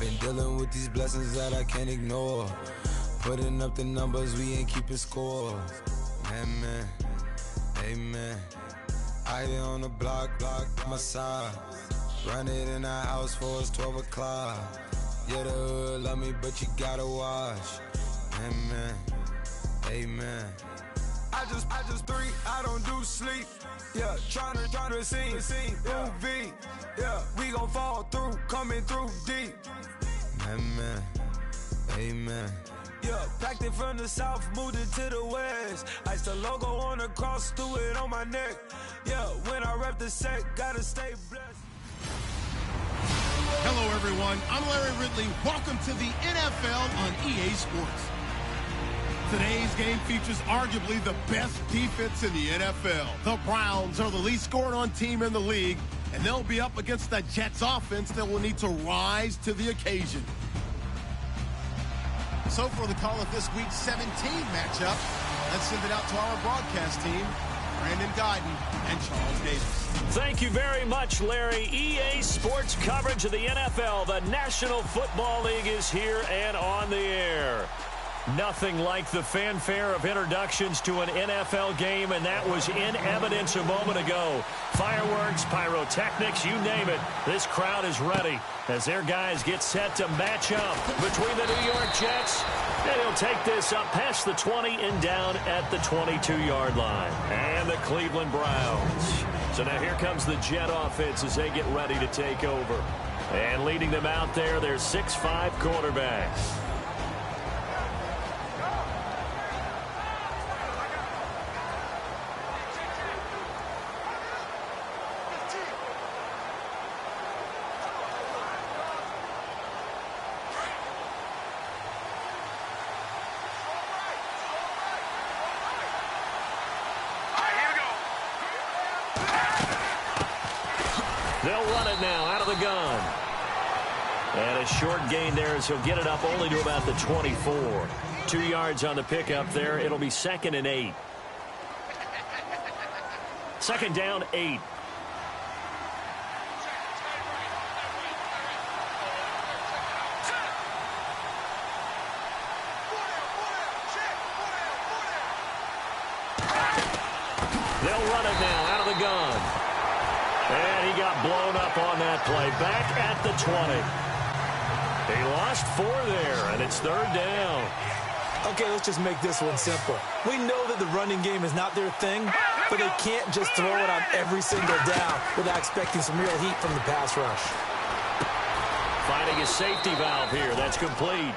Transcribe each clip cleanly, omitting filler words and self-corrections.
been dealing with these blessings that I can't ignore. Putting up the numbers, we ain't keeping score. Amen, amen. I hit on the block, my side. Run it in our house for it's 12 o'clock. Yeah, the hood love me, but you gotta watch. Amen, amen. I just three, I don't do sleep. Yeah, tryna sing, UV. Yeah, we gon' fall through, coming through deep. Amen, amen. Yeah, packed it from the south, moved it to the west. Iced the logo on the cross, threw it on my neck. Yeah, when I rep the set, gotta stay blessed. Hello, everyone. I'm Larry Ridley. Welcome to the NFL on EA Sports. Today's game features arguably the best defense in the NFL. The Browns are the least scored on team in the league, and they'll be up against the Jets offense that will need to rise to the occasion. So for the call of this week's 17 matchup, let's send it out to our broadcast team, Brandon Guyton and Charles Davis. Thank you very much, Larry. EA Sports coverage of the NFL. The National Football League is here and on the air. Nothing like the fanfare of introductions to an NFL game, and that was in evidence a moment ago. Fireworks, pyrotechnics, you name it. This crowd is ready as their guys get set to match up between the New York Jets. And he'll take this up past the 20 and down at the 22-yard line. And the Cleveland Browns. So now here comes the Jet offense as they get ready to take over. And leading them out there, their 6'5" quarterbacks. They'll run it now out of the gun. And a short gain there as he'll get it up only to about the 24. 2 yards on the pickup there. It'll be 2nd and 8. 2nd down, 8. They'll run it now out of the gun. And he got blown up on that play. Back at the 20. He lost 4 there, and it's 3rd down. Okay, let's just make this one simple. We know that the running game is not their thing, but they can't just throw it on every single down without expecting some real heat from the pass rush. Finding a safety valve here. That's complete.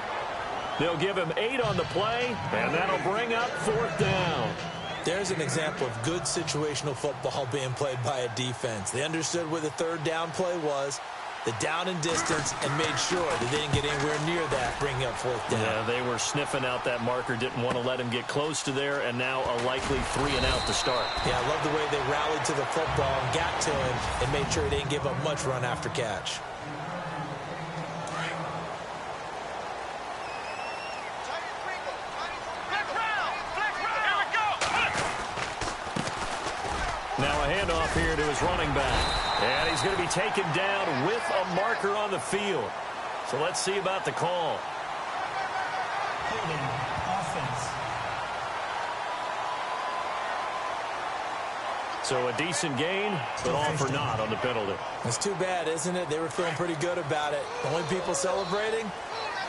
They'll give him 8 on the play, and that'll bring up 4th down. There's an example of good situational football being played by a defense. They understood where the 3rd down play was, the down and distance, and made sure that they didn't get anywhere near that, bringing up 4th down. Yeah, they were sniffing out that marker, didn't want to let him get close to there, and now a likely 3 and out to start. Yeah, I love the way they rallied to the football and got to him and made sure he didn't give up much run after catch. Now a handoff here to his running back. And he's going to be taken down with a marker on the field. So let's see about the call. Holding offense. So a decent gain, but all for naught on the penalty. It's too bad, isn't it? They were feeling pretty good about it. The only people celebrating,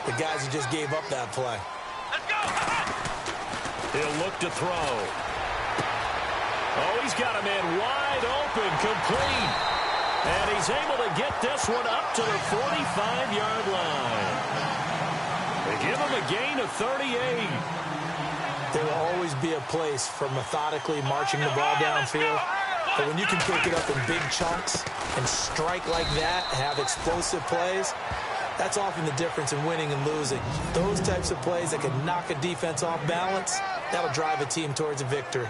the guys who just gave up that play. Let's go! He'll look to throw. Oh, he's got a man wide open, complete. And he's able to get this one up to the 45-yard line. They give him a gain of 38. There will always be a place for methodically marching the ball downfield. But when you can pick it up in big chunks and strike like that, have explosive plays, that's often the difference in winning and losing. Those types of plays that can knock a defense off balance, that'll drive a team towards a victory.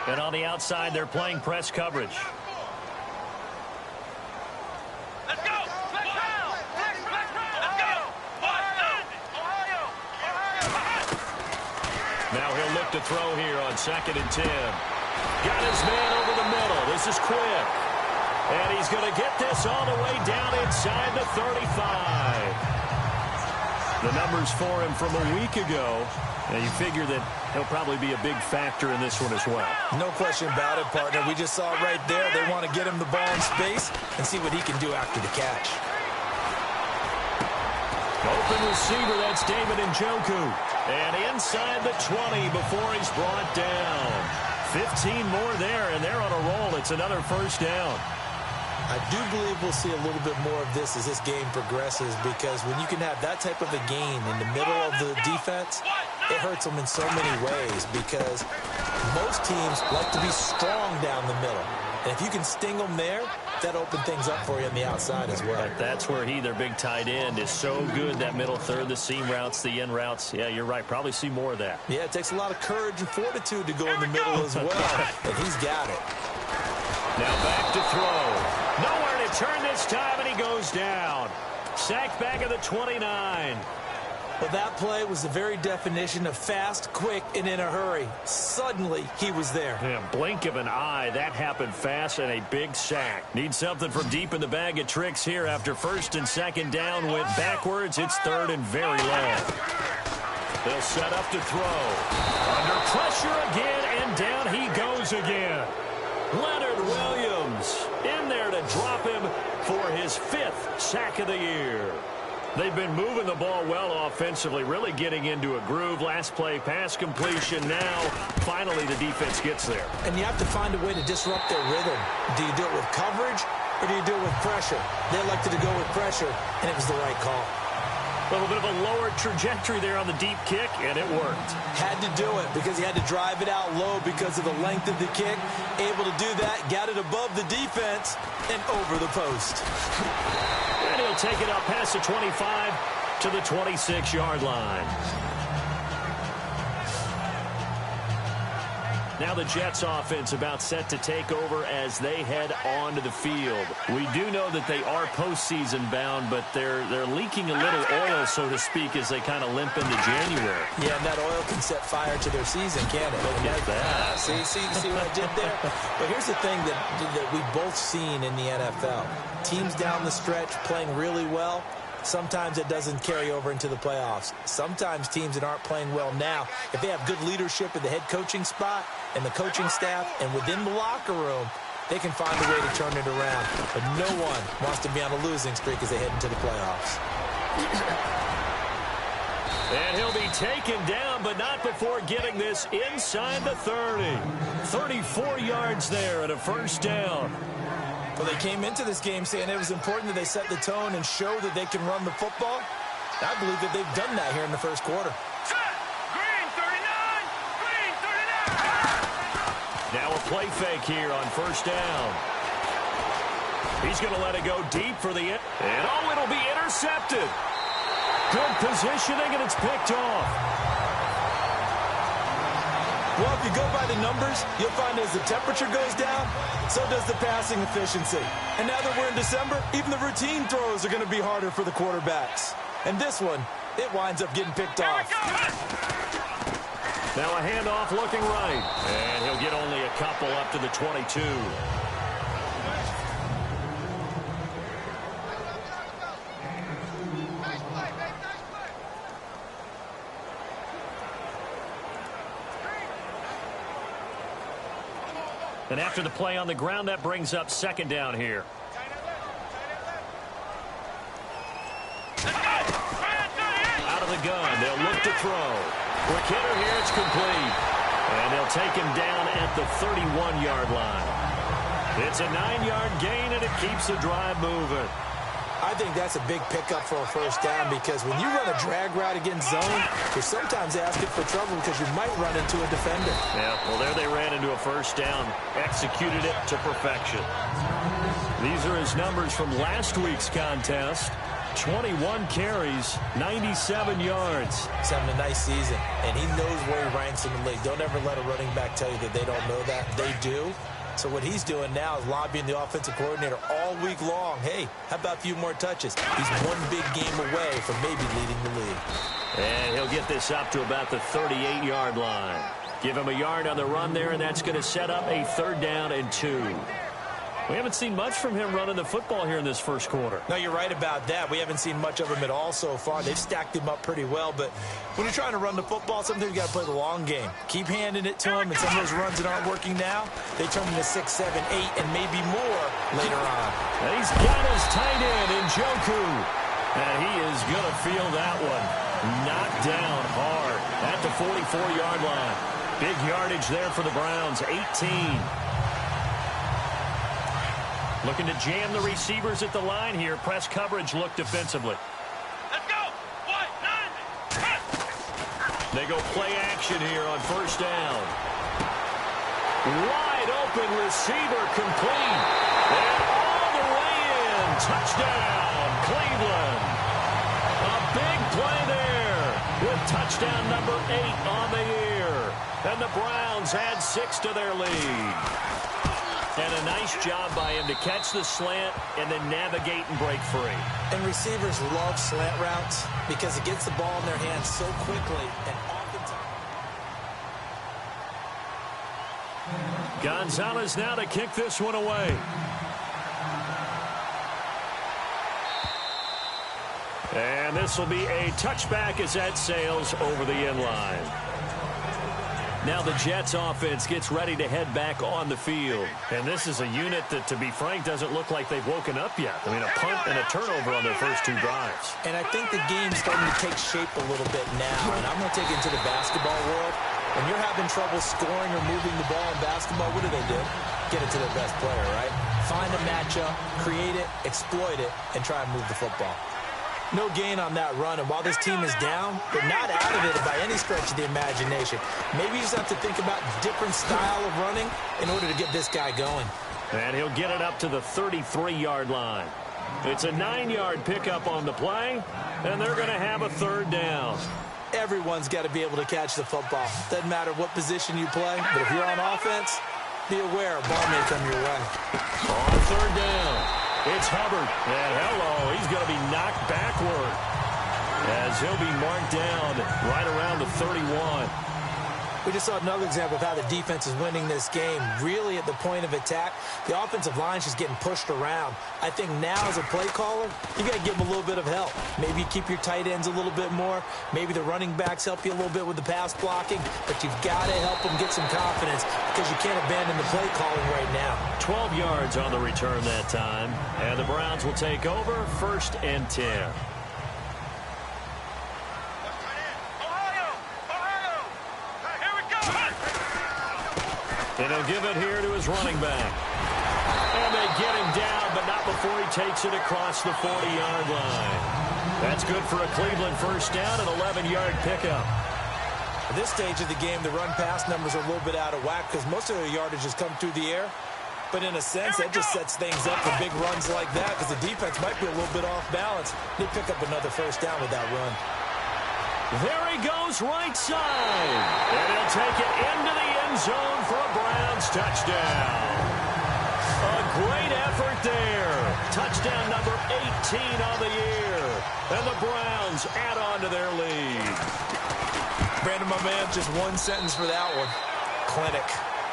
And on the outside, they're playing press coverage. Let's go! Let's go! Let's go! Now he'll look to throw here on 2nd and 10. Got his man over the middle. This is quick. And he's going to get this all the way down inside the 35. The numbers for him from a week ago, and you figure that he'll probably be a big factor in this one as well. No question about it, partner. We just saw right there they want to get him the ball in space and see what he can do after the catch. Open receiver, that's David Njoku. And inside the 20 before he's brought down. 15 more there, and they're on a roll. It's another first down. I do believe we'll see a little bit more of this as this game progresses, because when you can have that type of a gain in the middle of the defense, it hurts them in so many ways, because most teams like to be strong down the middle. And if you can sting them there, that opens things up for you on the outside as well. That's where their big tight end, is so good, that middle third, the seam routes, the end routes. Yeah, you're right. Probably see more of that. Yeah, it takes a lot of courage and fortitude to go in the middle as well, and he's got it. Now back to throw. Nowhere to turn this time, and he goes down. Sacked back at the 29. Well, that play was the very definition of fast, quick, and in a hurry. Suddenly, he was there. Yeah, blink of an eye. That happened fast, and a big sack. Need something from deep in the bag of tricks here. After first and second down went backwards, it's third and very long. They'll set up to throw. Under pressure again, and down he goes again. Leonard Williams in there to drop him for his 5th sack of the year. They've been moving the ball well offensively, really getting into a groove. Last play, pass completion. Now, finally, the defense gets there. And you have to find a way to disrupt their rhythm. Do you do it with coverage, or do you do it with pressure? They elected to go with pressure, and it was the right call. A little bit of a lower trajectory there on the deep kick, and it worked. Had to do it because he had to drive it out low because of the length of the kick. Able to do that, got it above the defense, and over the post. And he'll take it up past the 25 to the 26-yard line. Now the Jets offense about set to take over as they head onto the field. We do know that they are postseason bound, but they're leaking a little oil, so to speak, as they kind of limp into January. Yeah, and that oil can set fire to their season, can't it? Look at that. See what I did there? But here's the thing that we've both seen in the NFL. Teams down the stretch playing really well. Sometimes it doesn't carry over into the playoffs. Sometimes teams that aren't playing well now, if they have good leadership in the head coaching spot and the coaching staff and within the locker room, they can find a way to turn it around. But no one wants to be on a losing streak as they head into the playoffs. And he'll be taken down, but not before getting this inside the 30. 34 yards there and a first down. Well, they came into this game saying it was important that they set the tone and show that they can run the football. I believe that they've done that here in the first quarter. Green 39! Green 39! Now a play fake here on first down. He's going to let it go deep for the end. And it'll be intercepted. Good positioning, and it's picked off. Well, if you go by the numbers, you'll find as the temperature goes down, so does the passing efficiency. And now that we're in December, even the routine throws are going to be harder for the quarterbacks. And this one, it winds up getting picked off. Now a handoff looking right. And he'll get only a couple up to the 22. And after the play on the ground, that brings up second down here. Out of the gun, they'll look to throw. Quick hitter here, it's complete. And they'll take him down at the 31-yard line. It's a 9-yard gain, and it keeps the drive moving. I think that's a big pickup for a first down, because when you run a drag route against zone, you're sometimes asking for trouble because you might run into a defender. Yeah, well, there they ran into a first down, executed it to perfection. These are his numbers from last week's contest. 21 carries, 97 yards. He's having a nice season, and he knows where he ranks in the league. Don't ever let a running back tell you that they don't know that. They do. So what he's doing now is lobbying the offensive coordinator all week long. Hey, how about a few more touches? He's one big game away from maybe leading the league. And he'll get this up to about the 38-yard line. Give him a yard on the run there, and that's going to set up a 3rd down and 2. We haven't seen much from him running the football here in this first quarter. No, you're right about that. We haven't seen much of him at all so far. They've stacked him up pretty well, but when you're trying to run the football, sometimes you got to play the long game. Keep handing it to him, and some of those runs that aren't working now, they turn into 6, 7, 8, and maybe more later on. And he's got his tight end in Njoku, and he is going to feel that one. Knocked down hard at the 44-yard line. Big yardage there for the Browns, 18. Looking to jam the receivers at the line here. Press coverage look defensively. Let's go. 1, 9, They go play action here on first down. Wide open receiver complete. And all the way in. Touchdown, Cleveland. A big play there with touchdown number 8 on the year. And the Browns add 6 to their lead. And a nice job by him to catch the slant and then navigate and break free. And receivers love slant routes because it gets the ball in their hands so quickly and oftentimes. Gonzalez now to kick this one away. And this will be a touchback as that sails over the end line. Now the Jets offense gets ready to head back on the field. And this is a unit that, to be frank, doesn't look like they've woken up yet. I mean, a punt and a turnover on their first 2 drives. And I think the game's starting to take shape a little bit now. And I'm going to take it into the basketball world. When you're having trouble scoring or moving the ball in basketball, what do? Get it to their best player, right? Find a matchup, create it, exploit it, and try and move the football. No gain on that run, and while this team is down, they're not out of it by any stretch of the imagination. Maybe you just have to think about different style of running in order to get this guy going. And he'll get it up to the 33-yard line. It's a 9-yard pickup on the play, and they're going to have a 3rd down. Everyone's got to be able to catch the football. Doesn't matter what position you play, but if you're on offense, be aware a ball may come your way. On 3rd down. It's Hubbard, and hello, he's going to be knocked backward as he'll be marked down right around the 31. We just saw another example of how the defense is winning this game. Really at the point of attack, the offensive line's just getting pushed around. I think now as a play caller, you got to give them a little bit of help. Maybe you keep your tight ends a little bit more. Maybe the running backs help you a little bit with the pass blocking. But you've got to help them get some confidence because you can't abandon the play calling right now. 12 yards on the return that time. And the Browns will take over 1st and 10. And he'll give it here to his running back. And they get him down, but not before he takes it across the 40-yard line. That's good for a Cleveland first down, an 11-yard pickup. At this stage of the game, the run-pass numbers are a little bit out of whack because most of their yardage has come through the air. But in a sense, that just sets things up for big runs like that because the defense might be a little bit off balance. They pick up another first down with that run. There he goes right side. And he'll take it into the end zone for a Browns touchdown. A great effort there. Touchdown number 18 on the year. And the Browns add on to their lead. Brandon, my man, just one sentence for that one. Clinic.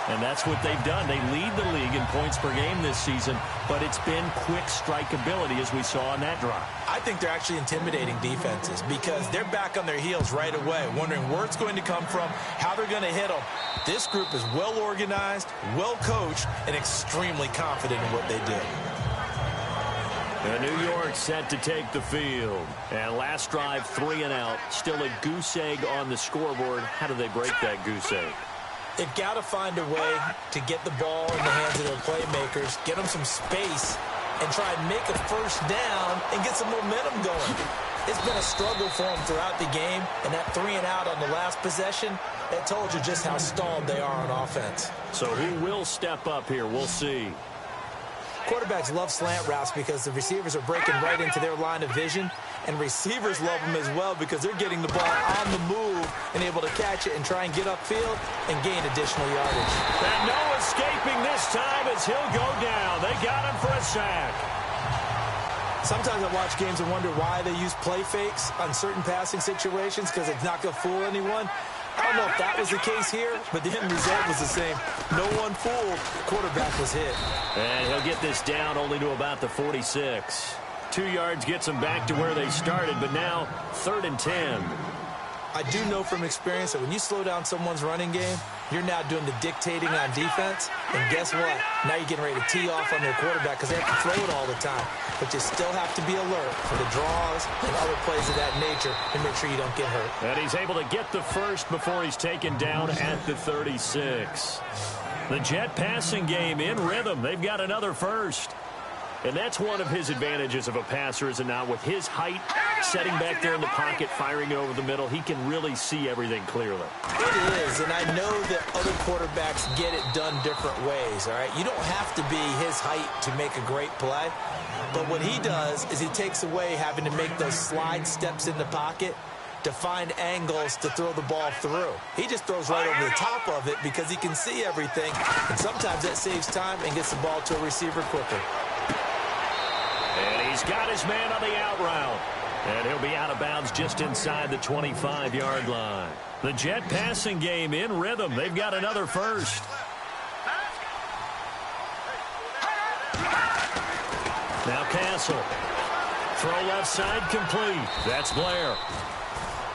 And that's what they've done. They lead the league in points per game this season, but it's been quick strike ability as we saw on that drive. I think they're actually intimidating defenses because they're back on their heels right away, wondering where it's going to come from, how they're going to hit them. This group is well organized, well coached, and extremely confident in what they do. And New York set to take the field. And last drive, 3 and out. Still a goose egg on the scoreboard. How do they break that goose egg? They've got to find a way to get the ball in the hands of their playmakers, get them some space, and try and make a first down and get some momentum going. It's been a struggle for them throughout the game, and that 3 and out on the last possession, that told you just how stalled they are on offense. So who will step up here? We'll see. Quarterbacks love slant routes because the receivers are breaking right into their line of vision, and receivers love them as well because they're getting the ball on the move and able to catch it and try and get upfield and gain additional yardage. And no escaping this time as he'll go down. They got him for a sack. Sometimes I watch games and wonder why they use play fakes on certain passing situations because it's not going to fool anyone. I don't know if that was the case here, but the end result was the same. No one fooled. Quarterback was hit. And he'll get this down only to about the 46. 2 yards gets them back to where they started, but now 3rd and 10. I do know from experience that when you slow down someone's running game, you're now doing the dictating on defense. And guess what? Now you're getting ready to tee off on their quarterback because they have to throw it all the time. But you still have to be alert for the draws and other plays of that nature and make sure you don't get hurt. And he's able to get the first before he's taken down at the 36. The Jet passing game in rhythm. They've got another first. And that's one of his advantages of a passer, is it not? With his height, setting back there in the pocket, firing over the middle, he can really see everything clearly. It is, and I know that other quarterbacks get it done different ways, all right? You don't have to be his height to make a great play. But what he does is he takes away having to make those slide steps in the pocket to find angles to throw the ball through. He just throws right over the top of it because he can see everything, and sometimes that saves time and gets the ball to a receiver quicker. And he's got his man on the out route. And he'll be out of bounds just inside the 25-yard line. The Jet passing game in rhythm. They've got another first. Now Castle. Throw left side complete. That's Blair.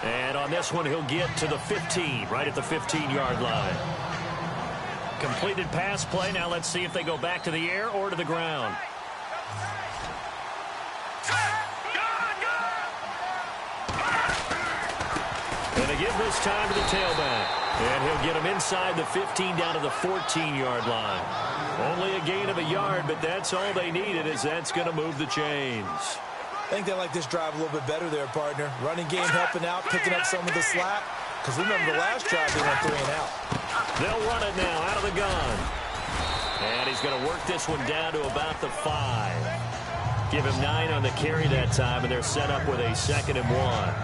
And on this one, he'll get to the 15, right at the 15-yard line. Completed pass play. Now let's see if they go back to the air or to the ground. And they give this time to the tailback. And he'll get him inside the 15 down to the 14-yard line. Only a gain of a yard, but that's all they needed, as that's going to move the chains. I think they like this drive a little bit better there, partner. Running game helping out, picking up some of the slack. Because remember the last drive, they went 3 and out. They'll run it now out of the gun. And he's going to work this one down to about the 5. Give him 9 on the carry that time, and they're set up with a 2nd and 1.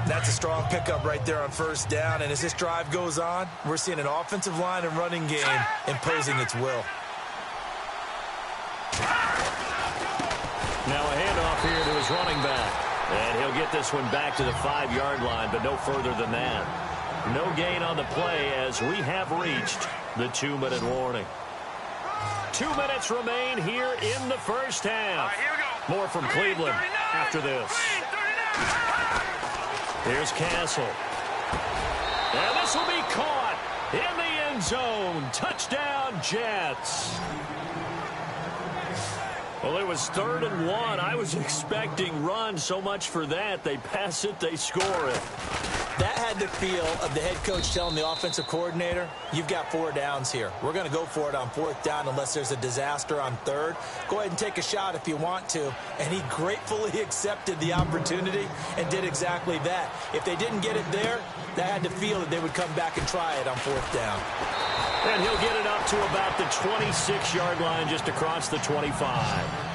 That's a strong pickup right there on first down. And as this drive goes on, we're seeing an offensive line and running game imposing its will. Now a handoff here to his running back. And he'll get this one back to the 5-yard line, but no further than that. No gain on the play as we have reached the 2-minute warning. 2 minutes remain here in the first half. More from Cleveland after this. Here's Castle. And this will be caught in the end zone. Touchdown, Jets. Well, it was 3rd and 1. I was expecting run. So much for that. They pass it, they score it. That had the feel of the head coach telling the offensive coordinator, you've got 4 downs here. We're going to go for it on 4th down unless there's a disaster on 3rd. Go ahead and take a shot if you want to. And he gratefully accepted the opportunity and did exactly that. If they didn't get it there, they had to feel that they would come back and try it on 4th down. And he'll get it up to about the 26-yard line, just across the 25.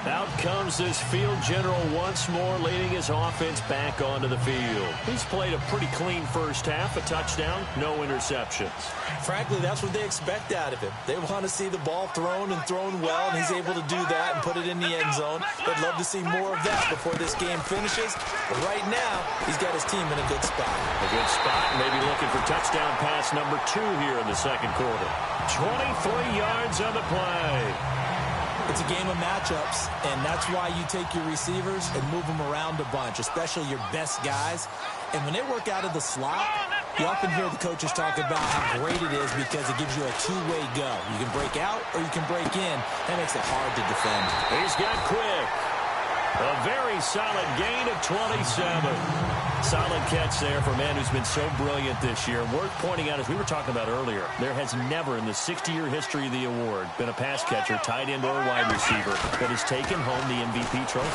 Out comes this field general once more, leading his offense back onto the field. He's played a pretty clean first half, a touchdown, no interceptions. Frankly, that's what they expect out of him. They want to see the ball thrown and thrown well, and he's able to do that and put it in the end zone. They'd love to see more of that before this game finishes. But right now, he's got his team in a good spot. A good spot, maybe looking for touchdown pass number 2 here in the second quarter. 23 yards on the play. It's a game of matchups, and that's why you take your receivers and move them around a bunch, especially your best guys. And when they work out of the slot, you often hear the coaches talk about how great it is because it gives you a two-way go. You can break out or you can break in. That makes it hard to defend. He's got Quick. A very solid gain of 27. Solid catch there for a man who's been so brilliant this year. Worth pointing out, as we were talking about earlier, there has never in the 60-year history of the award been a pass catcher, tight end, or wide receiver that has taken home the MVP trophy.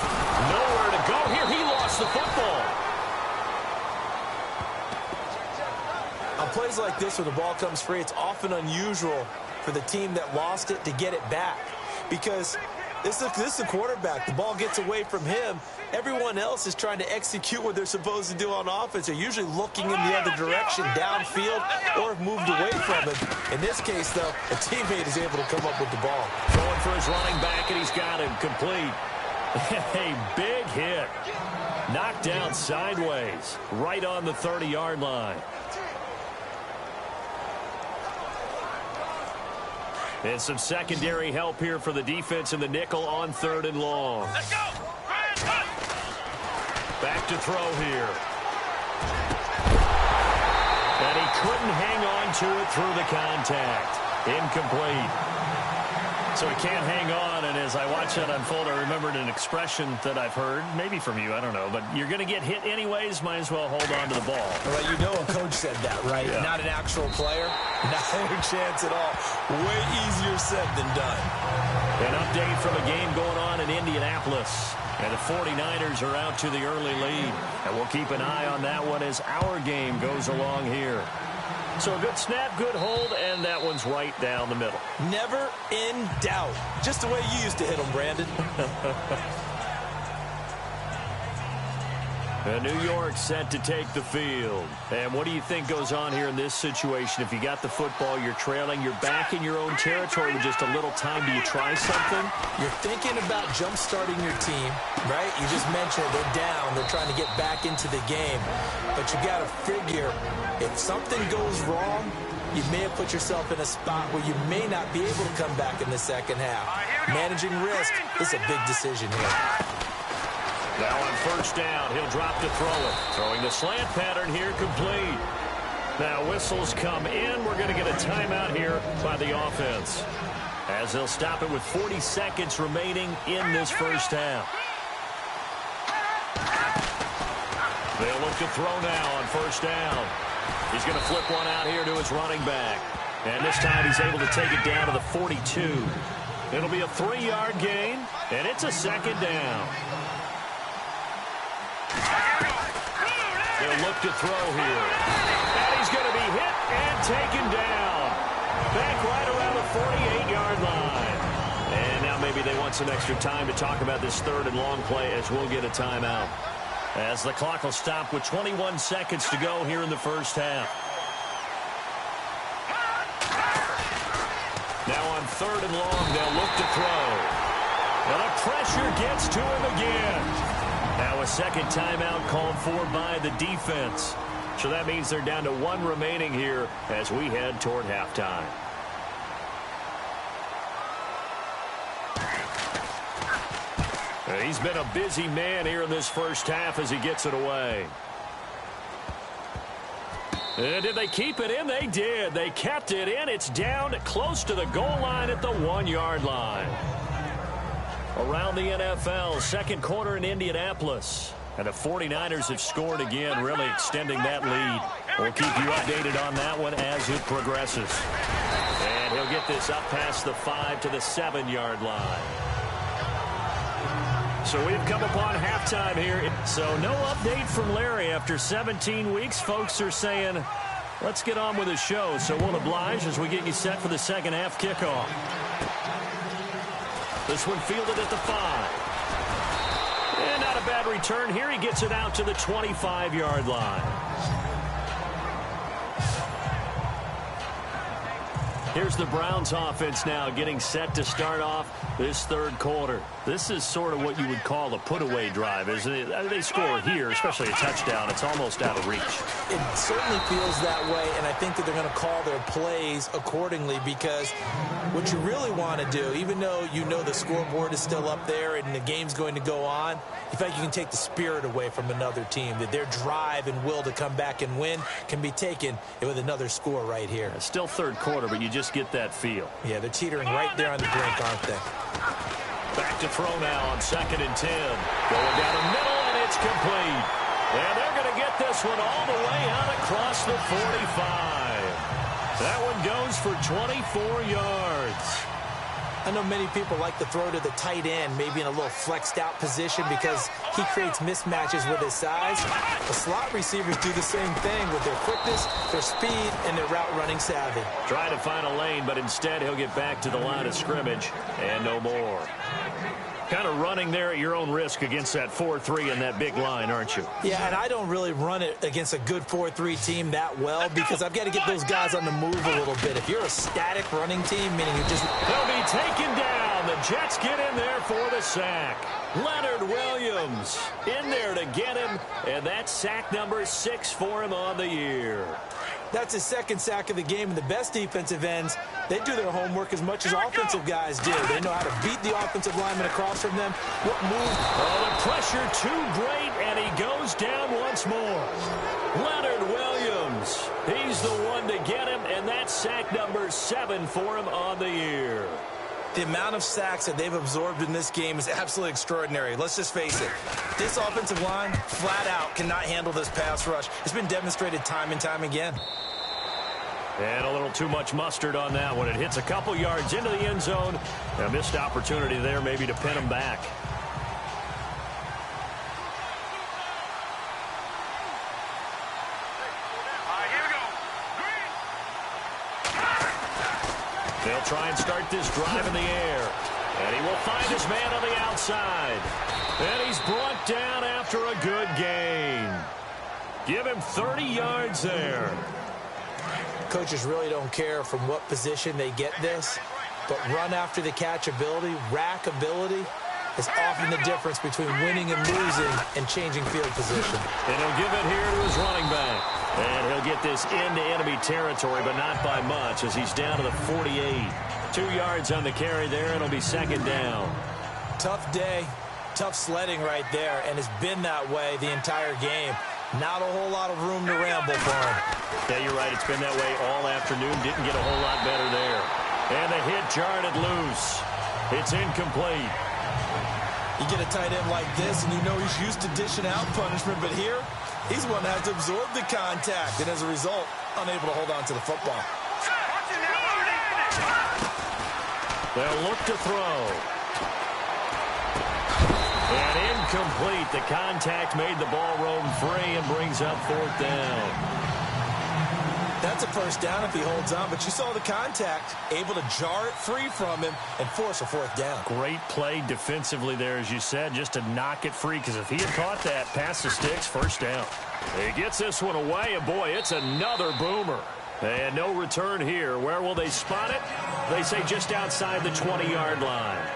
Nowhere to go here. He lost the football. On plays like this where the ball comes free, it's often unusual for the team that lost it to get it back because this is a quarterback. The ball gets away from him. Everyone else is trying to execute what they're supposed to do on offense. They're usually looking in the other direction, downfield, or have moved away from him. In this case, though, a teammate is able to come up with the ball. Going for his running back, and he's got him complete. A big hit. Knocked down sideways, right on the 30-yard line. And some secondary help here for the defense in the nickel on 3rd and long. Let's go. Back to throw here. And he couldn't hang on to it through the contact. Incomplete. So he can't hang on, and as I watch that unfold, I remembered an expression that I've heard, maybe from you, I don't know, but you're going to get hit anyways, might as well hold on to the ball. Well, you know a coach said that, right? Yeah. Not an actual player. Not a chance at all. Way easier said than done. An update from a game going on in Indianapolis. And the 49ers are out to the early lead. And we'll keep an eye on that one as our game goes along here. So a good snap, good hold, and that one's right down the middle. Never in doubt. Just the way you used to hit them, Brandon. New York set to take the field. And what do you think goes on here in this situation? If you got the football, you're trailing, you're back in your own territory with just a little time. Do you try something? You're thinking about jump-starting your team, right? You just mentioned they're down. They're trying to get back into the game. But you got to figure, if something goes wrong, you may have put yourself in a spot where you may not be able to come back in the second half. Managing risk is a big decision here. Now on 1st down, he'll drop to throw it. Throwing the slant pattern here, complete. Now whistles come in. We're going to get a timeout here by the offense, as they'll stop it with 40 seconds remaining in this first half. They'll look to throw now on 1st down. He's going to flip one out here to his running back. And this time he's able to take it down to the 42. It'll be a 3-yard gain, and it's a 2nd down. They'll look to throw here. And he's going to be hit and taken down. Back right around the 48-yard line. And now maybe they want some extra time to talk about this 3rd and long play, as we'll get a timeout. As the clock will stop with 21 seconds to go here in the first half. Now on 3rd and long, they'll look to throw. And the pressure gets to him again. Now a second timeout called for by the defense. So that means they're down to 1 remaining here as we head toward halftime. He's been a busy man here in this first half as he gets it away. And did they keep it in? They did. They kept it in. It's down close to the goal line at the 1-yard line. Around the NFL, 2nd quarter in Indianapolis. And the 49ers have scored again, really extending that lead. We'll keep you updated on that one as it progresses. And he'll get this up past the 5 to the 7-yard line. So we've come upon halftime here. So no update from Larry after 17 weeks. Folks are saying, let's get on with the show. So we'll oblige as we get you set for the second half kickoff. This one fielded at the 5. And not a bad return here. He gets it out to the 25-yard line. Here's the Browns offense now getting set to start off this 3rd quarter. This is sort of what you would call a put-away drive, isn't it? They score here, especially a touchdown. It's almost out of reach. It certainly feels that way, and I think that they're going to call their plays accordingly, because what you really want to do, even though you know the scoreboard is still up there and the game's going to go on, in fact, you can take the spirit away from another team, that their drive and will to come back and win can be taken with another score right here. It's still 3rd quarter, but you just get that feel. Yeah, they're teetering right there on the brink, aren't they? Back to throw now on 2nd and 10. Going down the middle, and it's complete. And they're going to get this one all the way out across the 45. That one goes for 24 yards. I know many people like to throw to the tight end, maybe in a little flexed out position because he creates mismatches with his size. The slot receivers do the same thing with their quickness, their speed, and their route running savvy. Trying to find a lane, but instead he'll get back to the line of scrimmage and no more. Kind of running there at your own risk against that 4-3 and that big line, aren't you? Yeah, and I don't really run it against a good 4-3 team that well because I've got to get those guys on the move a little bit. If you're a static running team, meaning you just... He'll be taken down. The Jets get in there for the sack. Leonard Williams in there to get him, and that's sack number 6 for him on the year. That's his second sack of the game, and the best defensive ends, they do their homework as much as offensive guys do. They know how to beat the offensive lineman across from them. What move? Oh, the pressure too great, and he goes down once more. Leonard Williams, he's the one to get him, and that's sack number 7 for him on the year. The amount of sacks that they've absorbed in this game is absolutely extraordinary. Let's just face it. This offensive line, flat out, cannot handle this pass rush. It's been demonstrated time and time again. And a little too much mustard on that one. It hits a couple yards into the end zone. A missed opportunity there maybe to pin him back. They'll try and start this drive in the air. And he will find his man on the outside. And he's brought down after a good gain. Give him 30 yards there. Coaches really don't care from what position they get this, but run after the catch ability, rack ability, is often the difference between winning and losing and changing field position. And he'll give it here to his running back. And he'll get this into enemy territory, but not by much as he's down to the 48. 2 yards on the carry there, and it'll be second down. Tough day, tough sledding right there, and it's been that way the entire game. Not a whole lot of room to ramble for him. Yeah, you're right. It's been that way all afternoon. Didn't get a whole lot better there. And the hit jarred it loose. It's incomplete. You get a tight end like this, and you know he's used to dishing out punishment, but here, he's one that has to absorb the contact, and as a result, unable to hold on to the football. They'll look to throw. And incomplete. The contact made the ball roam free and brings up 4th down. That's a first down if he holds on, but you saw the contact, able to jar it free from him and force a 4th down. Great play defensively there, as you said, just to knock it free, because if he had caught that, pass the sticks, first down. He gets this one away, and boy, it's another boomer. And no return here. Where will they spot it? They say just outside the 20-yard line.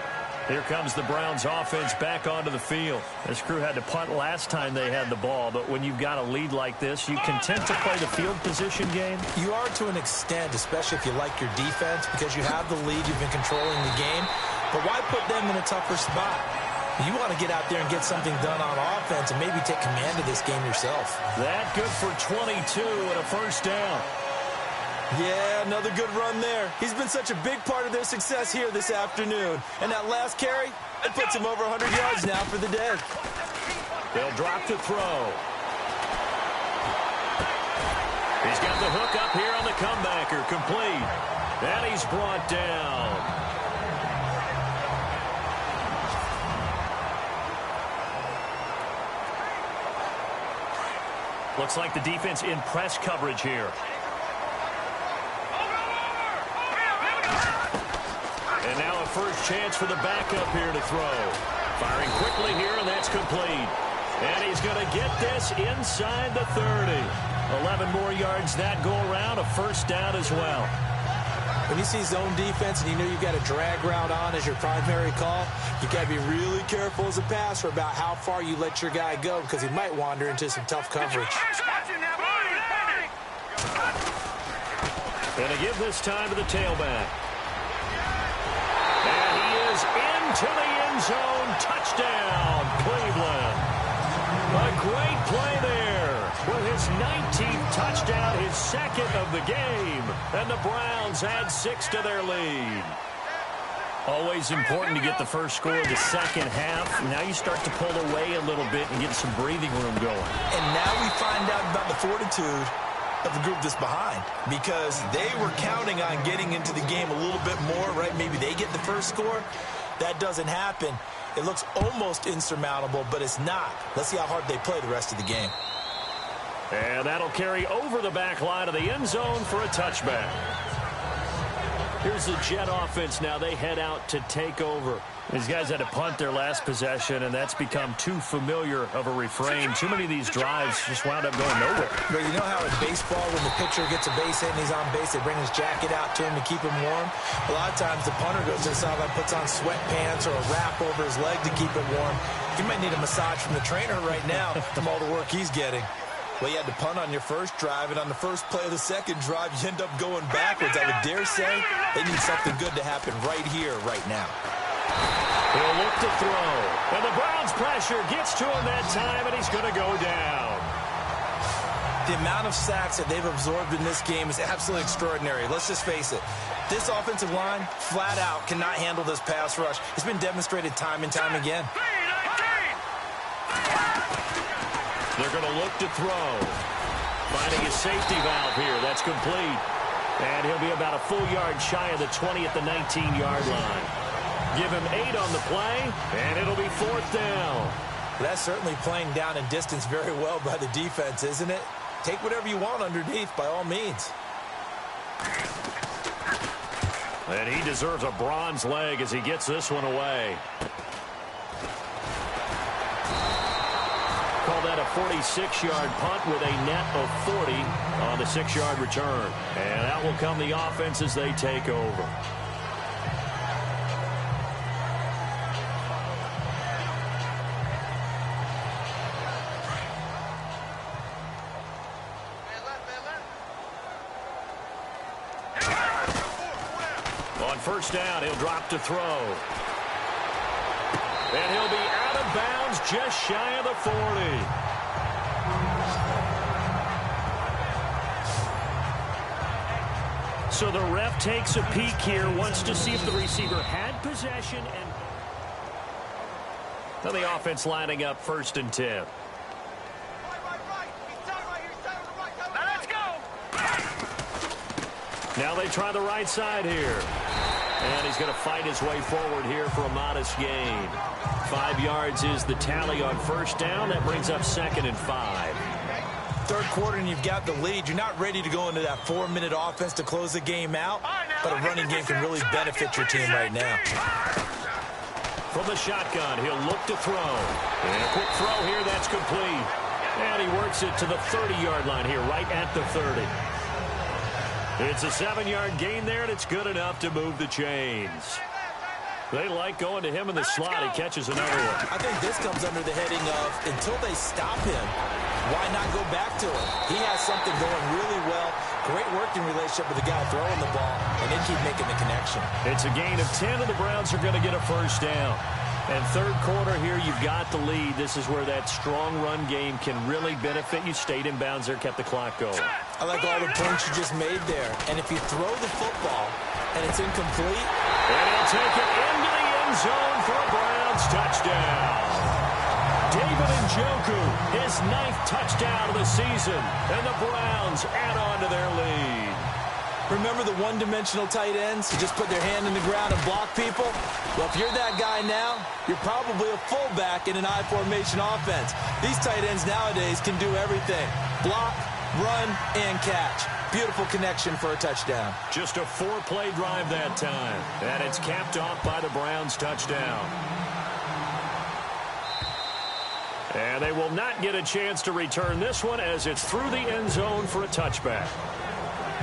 Here comes the Browns offense back onto the field. This crew had to punt last time they had the ball, but when you've got a lead like this, you content to play the field position game? You are to an extent, especially if you like your defense, because you have the lead, you've been controlling the game. But why put them in a tougher spot? You want to get out there and get something done on offense and maybe take command of this game yourself. That good for 22 and a first down. Yeah, another good run there. He's been such a big part of their success here this afternoon. And that last carry, it puts him over 100 yards now for the day. They'll drop to throw. He's got the hook up here on the comebacker, complete. And he's brought down. Looks like the defense in press coverage here. And now a first chance for the backup here to throw. Firing quickly here, and that's complete. And he's going to get this inside the 30. 11 more yards that go around, a first down as well. When you see zone defense and you know you've got a drag route on as your primary call, you got to be really careful as a passer about how far you let your guy go, because he might wander into some tough coverage. And to give this time to the tailback. And he is into the end zone. Touchdown, Cleveland. A great play there with his 19th touchdown, his second of the game. And the Browns add 6 to their lead. Always important to get the first score of the second half. Now you start to pull away a little bit and get some breathing room going. And now we find out about the fortitude of the group that's behind, because they were counting on getting into the game a little bit more, right? Maybe they get the first score. That doesn't happen. It looks almost insurmountable, but it's not. Let's see how hard they play the rest of the game. And that'll carry over the back line of the end zone for a touchback. Here's the Jet offense now. They head out to take over. These guys had to punt their last possession, and that's become too familiar of a refrain. Too many of these drives just wound up going nowhere. But you know how in baseball, when the pitcher gets a base hit and he's on base, they bring his jacket out to him to keep him warm? A lot of times the punter goes to the sideline, puts on sweatpants or a wrap over his leg to keep it warm. You might need a massage from the trainer right now from all the work he's getting. Well, you had to punt on your first drive, and on the first play of the second drive, you end up going backwards. I would dare say they need something good to happen right here, right now. He'll look to throw. And the Browns' pressure gets to him that time, and he's going to go down. The amount of sacks that they've absorbed in this game is absolutely extraordinary. Let's just face it. This offensive line, flat out, cannot handle this pass rush. It's been demonstrated time and time again. They're going to look to throw. Finding a safety valve here. That's complete. And he'll be about a full yard shy of the 20 at the 19-yard line. Give him 8 on the play, and it'll be 4th down. That's certainly playing down and distance very well by the defense, isn't it? Take whatever you want underneath, by all means. And he deserves a bronze leg as he gets this one away. Call that a 46-yard punt with a net of 40 on the 6-yard return. And out will come the offense as they take over. On first down, he'll drop to throw. And he'll be out of bounds just shy of the 40. So the ref takes a peek here, wants to see if the receiver had possession. And now the offense lining up 1st and 10. Now they try the right side here. And he's going to fight his way forward here for a modest gain. 5 yards is the tally on first down. That brings up 2nd and 5. Third quarter and you've got the lead. You're not ready to go into that 4-minute offense to close the game out. But a running game can really benefit your team right now. From the shotgun, he'll look to throw. And a quick throw here, that's complete. And he works it to the 30-yard line here, right at the 30. It's a 7-yard gain there, and it's good enough to move the chains. They like going to him in the slot. He catches another one. I think this comes under the heading of, until they stop him, why not go back to him? He has something going really well. Great working relationship with the guy throwing the ball, and they keep making the connection. It's a gain of 10, and the Browns are going to get a first down. And third quarter here, you've got the lead. This is where that strong run game can really benefit you. Stayed in bounds there, kept the clock going. I like all the points you just made there. And if you throw the football and it's incomplete, and he'll take it into the end zone for a Browns touchdown. David Njoku, his 9th touchdown of the season, and the Browns add on to their lead. Remember the one-dimensional tight ends who just put their hand in the ground and block people? Well, if you're that guy now, you're probably a fullback in an I-formation offense. These tight ends nowadays can do everything. Block, run, and catch. Beautiful connection for a touchdown. Just a 4-play drive that time. And it's capped off by the Browns touchdown. And they will not get a chance to return this one as it's through the end zone for a touchback.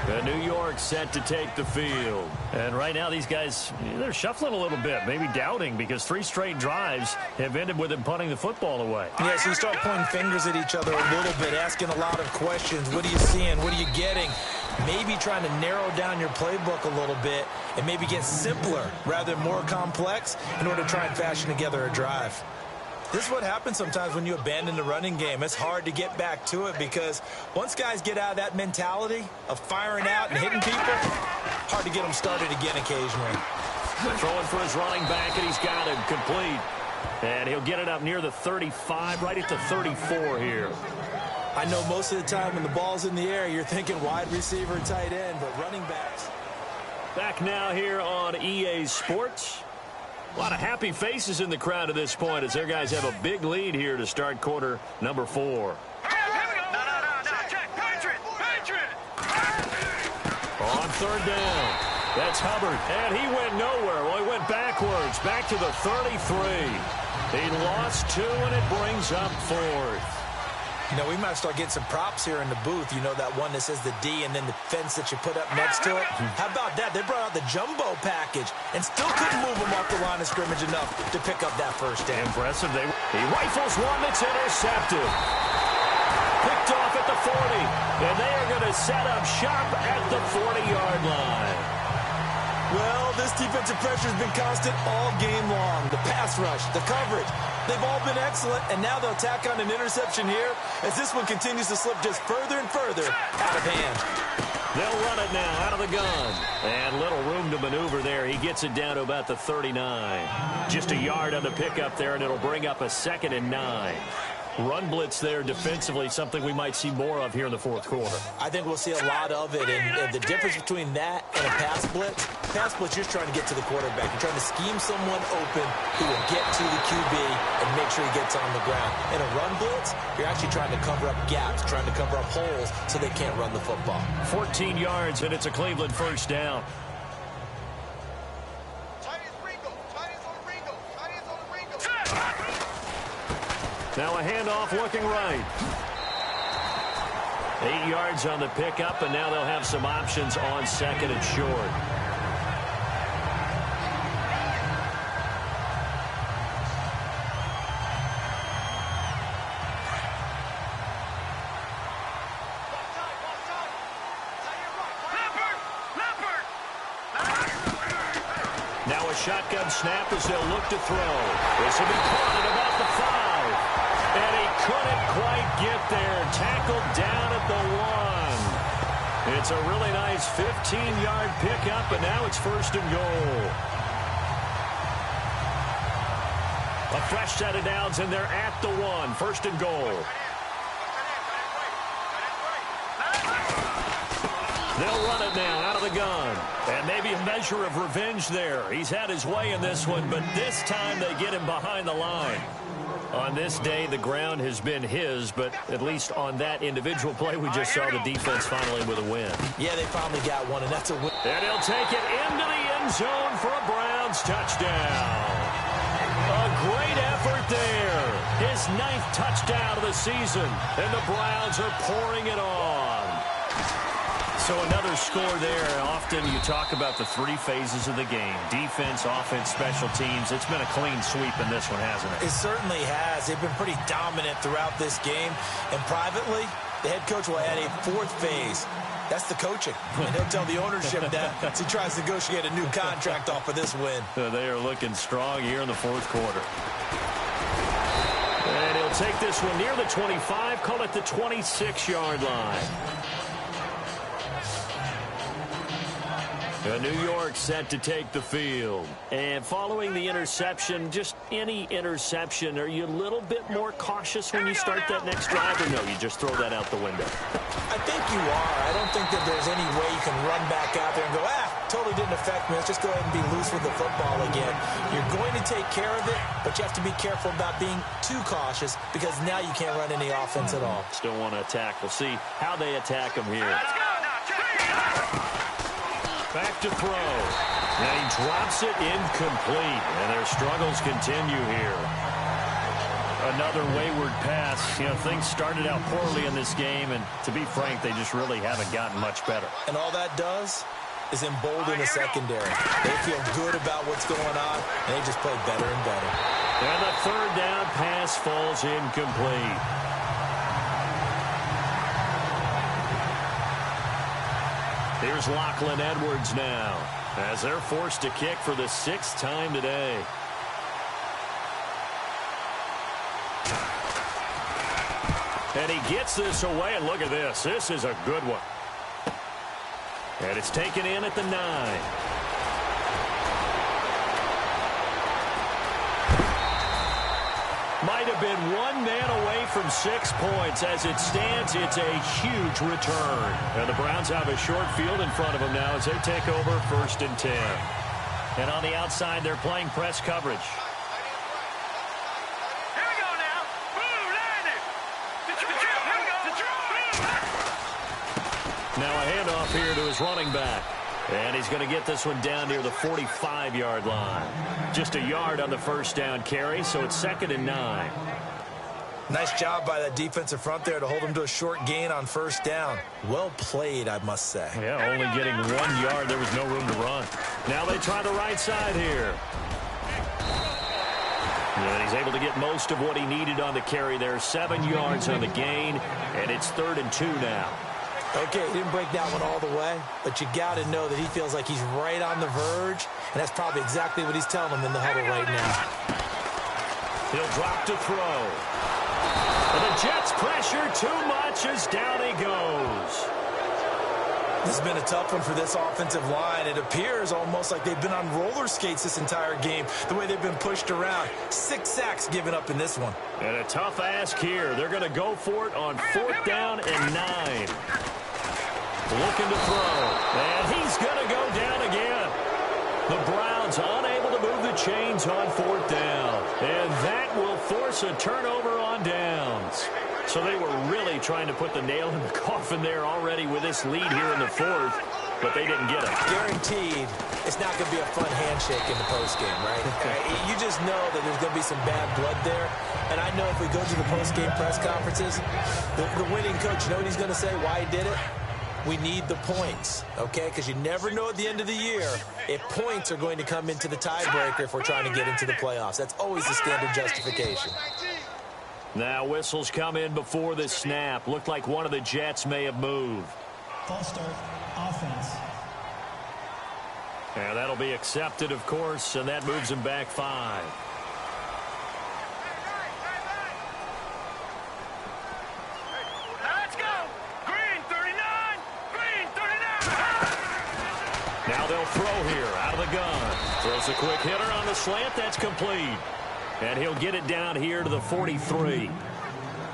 The New York set to take the field. And right now these guys, they're shuffling a little bit, maybe doubting, because 3 straight drives have ended with them punting the football away. Yeah, so you start pointing fingers at each other a little bit, asking a lot of questions. What are you seeing? What are you getting? Maybe trying to narrow down your playbook a little bit and maybe get simpler rather than more complex in order to try and fashion together a drive. This is what happens sometimes when you abandon the running game. It's hard to get back to it because once guys get out of that mentality of firing out and hitting people, hard to get them started again occasionally. Throwing for his running back, and he's got him complete. And he'll get it up near the 35, right at the 34 here. I know most of the time when the ball's in the air, you're thinking wide receiver, tight end, but running backs. Back now here on EA Sports. A lot of happy faces in the crowd at this point as their guys have a big lead here to start quarter number 4. On third down, That's Hubbard, and he went nowhere. Well, he went backwards, back to the 33. He lost 2, and it brings up 4th. You know, we might start getting some props here in the booth. You know, that one that says the D and then the fence that you put up next to it? How about that? They brought out the jumbo package and still couldn't move them off the line of scrimmage enough to pick up that first down. Impressive. He rifles one that's intercepted. Picked off at the 40, and they are going to set up shop at the 40-yard line. Well, this defensive pressure has been constant all game long. The pass rush, the coverage, they've all been excellent, and now they'll tack on an interception here as this one continues to slip just further and further out of hand. They'll run it now out of the gun. And little room to maneuver there. He gets it down to about the 39. Just a yard on the pickup there, and it'll bring up a 2nd and 9. Run blitz there defensively, something we might see more of here in the 4th quarter. I think we'll see a lot of it, and the difference between that and a pass blitz, you're trying to get to the quarterback. You're trying to scheme someone open who will get to the QB and make sure he gets on the ground. In a run blitz, you're actually trying to cover up gaps, trying to cover up holes so they can't run the football. 14 yards, and it's a Cleveland first down. Now a handoff looking right. 8 yards on the pickup, and now they'll have some options on 2nd and short. Now a shotgun snap as they'll look to throw. This will be caught at about the 5. And he couldn't quite get there. Tackled down at the 1. It's a really nice 15-yard pickup, and now it's 1st and goal. A fresh set of downs, and they're at the 1. 1st and goal. They'll run it now out of the gun. And maybe a measure of revenge there. He's had his way in this one, but this time they get him behind the line. On this day, the ground has been his, but at least on that individual play, we just saw the defense finally with a win. Yeah, they finally got one, and that's a win. And he'll take it into the end zone for a Browns touchdown. A great effort there. His 9th touchdown of the season, and the Browns are pouring it on. So another score there. Often you talk about the 3 phases of the game. Defense, offense, special teams. It's been a clean sweep in this one, hasn't it? It certainly has. They've been pretty dominant throughout this game. And privately, the head coach will add a 4th phase. That's the coaching. And he'll tell the ownership that as he tries to negotiate a new contract off of this win. They are looking strong here in the 4th quarter. And he'll take this one near the 25, call it the 26-yard line. New York set to take the field. And following the interception, just any interception, are you a little bit more cautious when you start that next drive, or no, you just throw that out the window? I think you are. I don't think that there's any way you can run back out there and go, totally didn't affect me. Let's just go ahead and be loose with the football again. You're going to take care of it, but you have to be careful about being too cautious because now you can't run any offense at all. Still want to attack. We'll see how they attack him here. Let's go now. Back to throw. And he drops it incomplete. And their struggles continue here. Another wayward pass. You know, things started out poorly in this game, and to be frank, they just really haven't gotten much better. And all that does is embolden the secondary. They feel good about what's going on, and they just play better and better. And the 3rd down pass falls incomplete. Here's Lachlan Edwards now as they're forced to kick for the 6th time today. And he gets this away, and look at this. This is a good one. And it's taken in at the 9. Might have been one man away from 6 points. As it stands, it's a huge return. And the Browns have a short field in front of them now as they take over 1st and 10. And on the outside, they're playing press coverage. Here we go now. Boom, land it. Here we go. Now a handoff here to his running back. And he's going to get this one down near the 45-yard line. Just a yard on the first down carry, so it's 2nd and 9. Nice job by that defensive front there to hold him to a short gain on first down. Well played, I must say. Yeah, only getting 1 yard. There was no room to run. Now they try the right side here. And he's able to get most of what he needed on the carry there. 7 yards on the gain, and it's 3rd and 2 now. Okay, he didn't break that one all the way, but you got to know that he feels like he's right on the verge, and that's probably exactly what he's telling him in the huddle right now. He'll drop to throw. And the Jets pressure too much as down he goes. This has been a tough one for this offensive line. It appears almost like they've been on roller skates this entire game, the way they've been pushed around. 6 sacks given up in this one. And a tough ask here. They're going to go for it on 4th down and 9. Looking to throw. And he's going to go down again. The Browns unable to move the chains on 4th down. And that will force a turnover on downs. So they were really trying to put the nail in the coffin there already with this lead here in the 4th, but they didn't get it. Guaranteed it's not going to be a fun handshake in the postgame, right? You just know that there's going to be some bad blood there. And I know if we go to the postgame press conferences, the winning coach, you know what he's going to say, why he did it? We need the points, okay? Because you never know at the end of the year if points are going to come into the tiebreaker if we're trying to get into the playoffs. That's always the standard justification. Now whistles come in before the snap. Looked like one of the Jets may have moved. False start, offense. And that'll be accepted, of course, and that moves him back 5. Let's go! Green 39! Green 39! Now they'll throw here out of the gun. Throws a quick hitter on the slant. That's complete. And he'll get it down here to the 43.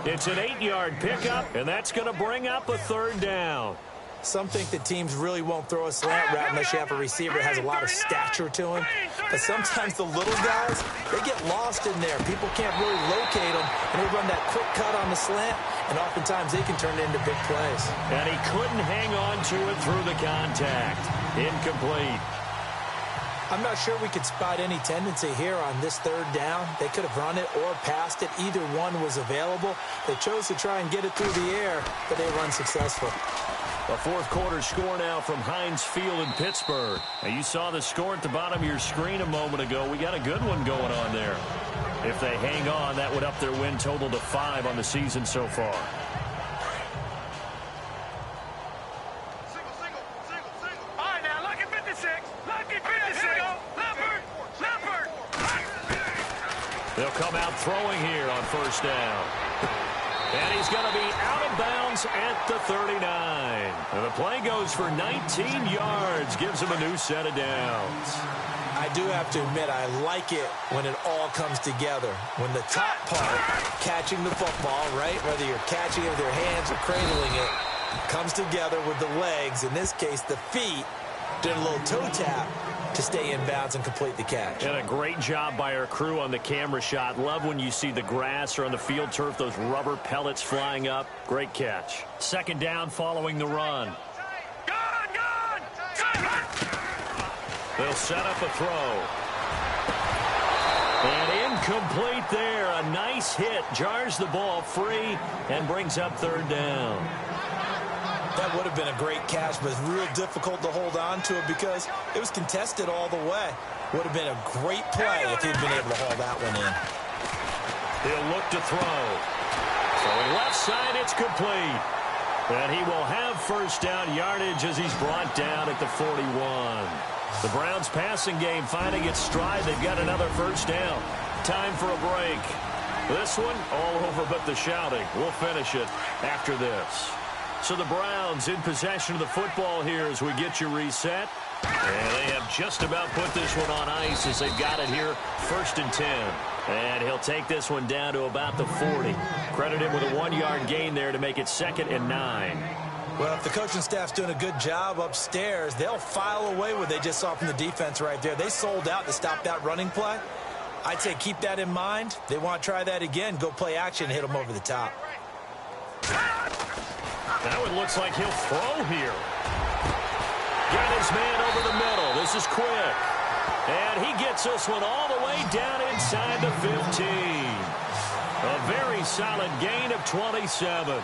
It's an 8-yard pickup, and that's going to bring up a 3rd down. Some think that teams really won't throw a slant route unless you have a receiver that has a lot of stature to him. But sometimes the little guys, they get lost in there. People can't really locate them, and they run that quick cut on the slant, and oftentimes they can turn it into big plays. And he couldn't hang on to it through the contact. Incomplete. I'm not sure we could spot any tendency here on this 3rd down. They could have run it or passed it. Either one was available. They chose to try and get it through the air, but they were unsuccessful. A 4th quarter score now from Heinz Field in Pittsburgh. Now you saw the score at the bottom of your screen a moment ago. We got a good one going on there. If they hang on, that would up their win total to 5 on the season so far. They'll come out throwing here on 1st down. And he's going to be out of bounds at the 39. And the play goes for 19 yards, gives him a new set of downs. I do have to admit, I like it when it all comes together. When the top part, catching the football, right, whether you're catching it with your hands or cradling it, comes together with the legs, in this case the feet, did a little toe tap to stay in bounds and complete the catch. And a great job by our crew on the camera shot. Love when you see the grass or on the field turf, those rubber pellets flying up. Great catch. 2nd down following the run. They'll set up a throw. And incomplete there. A nice hit. Jars the ball free and brings up 3rd down. That would have been a great catch, but it's real difficult to hold on to it because it was contested all the way. Would have been a great play if he'd been able to haul that one in. He'll look to throw. Throwing left side, it's complete. And he will have 1st down yardage as he's brought down at the 41. The Browns passing game finding its stride. They've got another 1st down. Time for a break. This one all over but the shouting. We'll finish it after this. So the Browns in possession of the football here as we get you reset. And they have just about put this one on ice as they've got it here 1st and 10. And he'll take this one down to about the 40. Credit him with a 1-yard gain there to make it 2nd and 9. Well, if the coaching staff's doing a good job upstairs, they'll file away what they just saw from the defense right there. They sold out to stop that running play. I'd say keep that in mind. They want to try that again. Go play action and hit them over the top. Now it looks like he'll throw here. Got his man over the middle. This is quick. And he gets this one all the way down inside the 15. A very solid gain of 27.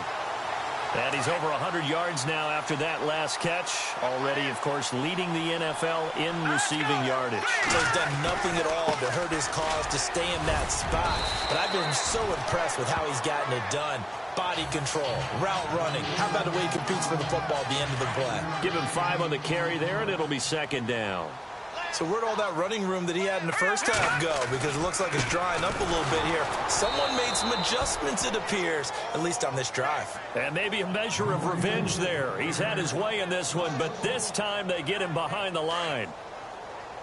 And he's over 100 yards now after that last catch. Already, of course, leading the NFL in receiving yardage. So he's done nothing at all to hurt his cause to stay in that spot. But I've been so impressed with how he's gotten it done. Body control, route running. How about the way he competes for the football at the end of the play? Give him 5 on the carry there, and it'll be second down. So where'd all that running room that he had in the first half go? Because it looks like it's drying up a little bit here. Someone made some adjustments, it appears, at least on this drive. And maybe a measure of revenge there. He's had his way in this one, but this time they get him behind the line.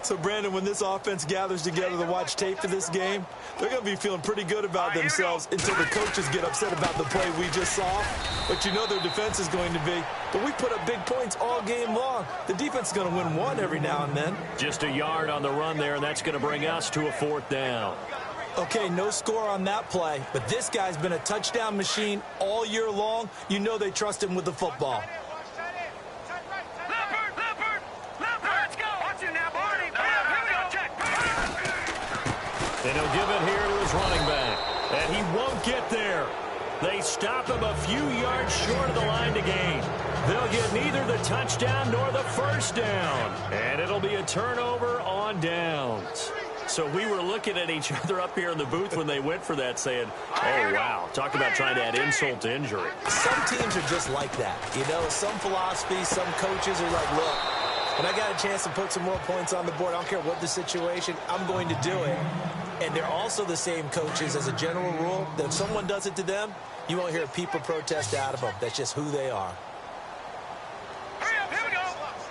So, Brandon, when this offense gathers together to watch tape for this game, they're going to be feeling pretty good about themselves until the coaches get upset about the play we just saw. But you know their defense is going to be. But we put up big points all game long. The defense is going to win one every now and then. Just a yard on the run there, and that's going to bring us to a 4th down. Okay, no score on that play, but this guy's been a touchdown machine all year long. You know they trust him with the football. And he'll give it here to his running back. And he won't get there. They stop him a few yards short of the line to gain. They'll get neither the touchdown nor the first down. And it'll be a turnover on downs. So we were looking at each other up here in the booth when they went for that saying, oh, wow, talk about trying to add insult to injury. Some teams are just like that. You know, some philosophies, some coaches are like, look, when I got a chance to put some more points on the board, I don't care what the situation, I'm going to do it. And they're also the same coaches as a general rule that if someone does it to them, you won't hear people protest out of them. That's just who they are. Here we go.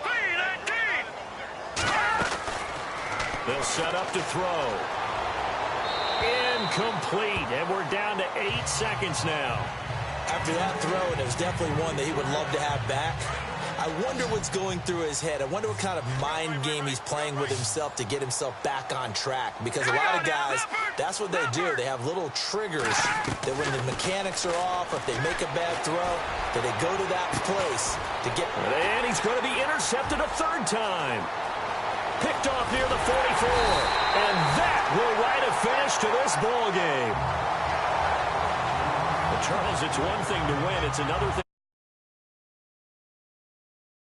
3-19. They'll set up to throw. Incomplete. And we're down to 8 seconds now. After that throw, and it was definitely one that he would love to have back, I wonder what's going through his head. I wonder what kind of mind game he's playing with himself to get himself back on track. Because a lot of guys, that's what they do. They have little triggers that when the mechanics are off, if they make a bad throw, that they go to that place to get. And he's going to be intercepted a 3rd time. Picked off near the 44. And that will write a finish to this ball game. Well, Charles, it's one thing to win. It's another thing